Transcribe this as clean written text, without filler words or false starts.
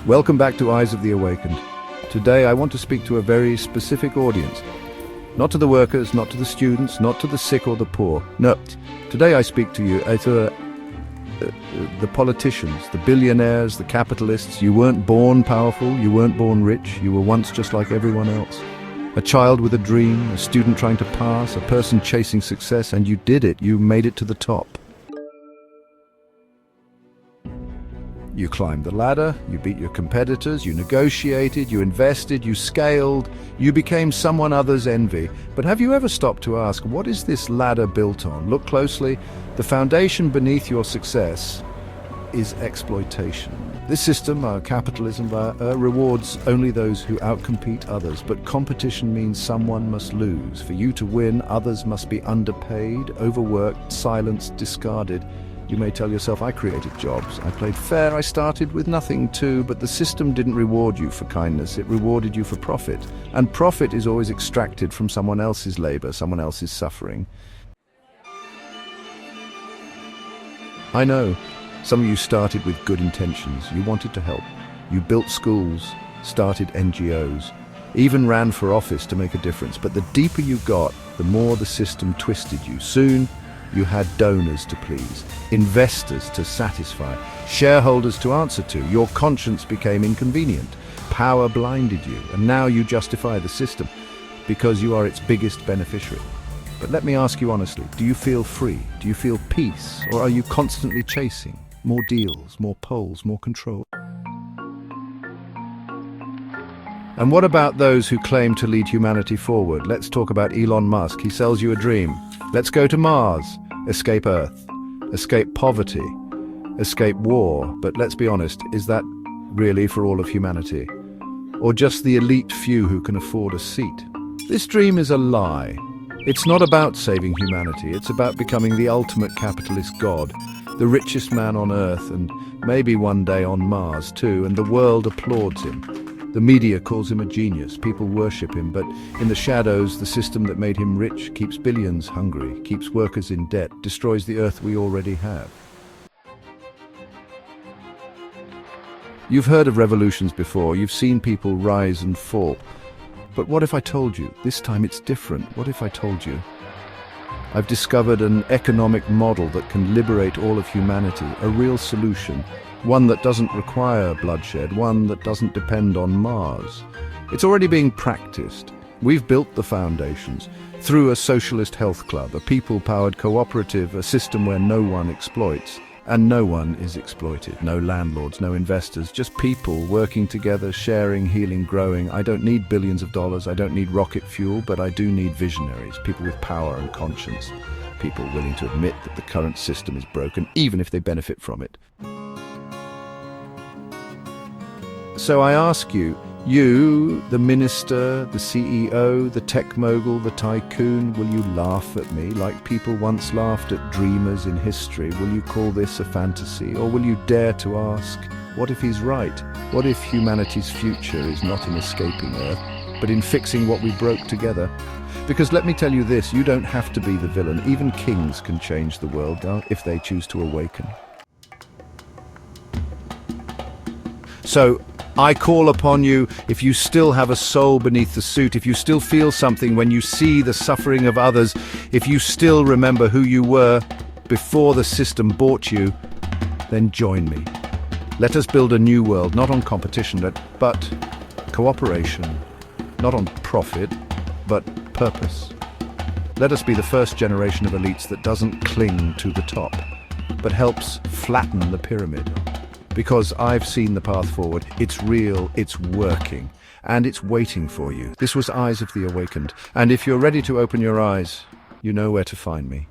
Welcome back to Eyes of the Awakened. Today I want to speak to a very specific audience. Not to the workers, not to the students, not to the sick or the poor. No, today I speak to you, the politicians, the billionaires, the capitalists. You weren't born powerful, you weren't born rich, you were once just like everyone else. A child with a dream, a student trying to pass, a person chasing success, and you did it, you made it to the top. You climbed the ladder, you beat your competitors, you negotiated, you invested, you scaled, you became someone others envy. But have you ever stopped to ask, what is this ladder built on? Look closely. The foundation beneath your success is exploitation. This system, capitalism, rewards only those who outcompete others, but competition means someone must lose. For you to win, others must be underpaid, overworked, silenced, discarded. You may tell yourself, I created jobs, I played fair, I started with nothing too, but the system didn't reward you for kindness, it rewarded you for profit. And profit is always extracted from someone else's labor, someone else's suffering. I know, some of you started with good intentions, you wanted to help. You built schools, started NGOs, even ran for office to make a difference. But the deeper you got, the more the system twisted you. Soon, you had donors to please, investors to satisfy, shareholders to answer to. Your conscience became inconvenient. Power blinded you, and now you justify the system because you are its biggest beneficiary. But let me ask you honestly, do you feel free? Do you feel peace? Or are you constantly chasing more deals, more polls, more control? And what about those who claim to lead humanity forward? Let's talk about Elon Musk. He sells you a dream. Let's go to Mars, escape Earth, escape poverty, escape war. But let's be honest, is that really for all of humanity? Or just the elite few who can afford a seat? This dream is a lie. It's not about saving humanity, it's about becoming the ultimate capitalist god, the richest man on Earth, and maybe one day on Mars too, and the world applauds him. The media calls him a genius, people worship him, but in the shadows, the system that made him rich keeps billions hungry, keeps workers in debt, destroys the Earth we already have. You've heard of revolutions before, you've seen people rise and fall. But what if I told you, this time it's different? What if I told you, I've discovered an economic model that can liberate all of humanity, a real solution, one that doesn't require bloodshed, one that doesn't depend on Mars. It's already being practiced. We've built the foundations through a socialist health club, a people-powered cooperative, a system where no one exploits and no one is exploited. No landlords, no investors, just people working together, sharing, healing, growing. I don't need billions of dollars, I don't need rocket fuel, but I do need visionaries, people with power and conscience, people willing to admit that the current system is broken, even if they benefit from it. So I ask you, the minister, the CEO, the tech mogul, the tycoon, will you laugh at me like people once laughed at dreamers in history? Will you call this a fantasy? Or will you dare to ask, what if he's right? What if humanity's future is not in escaping Earth, but in fixing what we broke together? Because let me tell you this, you don't have to be the villain. Even kings can change the world if they choose to awaken. So, I call upon you, if you still have a soul beneath the suit, if you still feel something when you see the suffering of others, if you still remember who you were before the system bought you, then join me. Let us build a new world, not on competition, but cooperation, not on profit, but purpose. Let us be the first generation of elites that doesn't cling to the top, but helps flatten the pyramid. Because I've seen the path forward, it's real, it's working, and it's waiting for you. This was Eyes of the Awakened, and if you're ready to open your eyes, you know where to find me.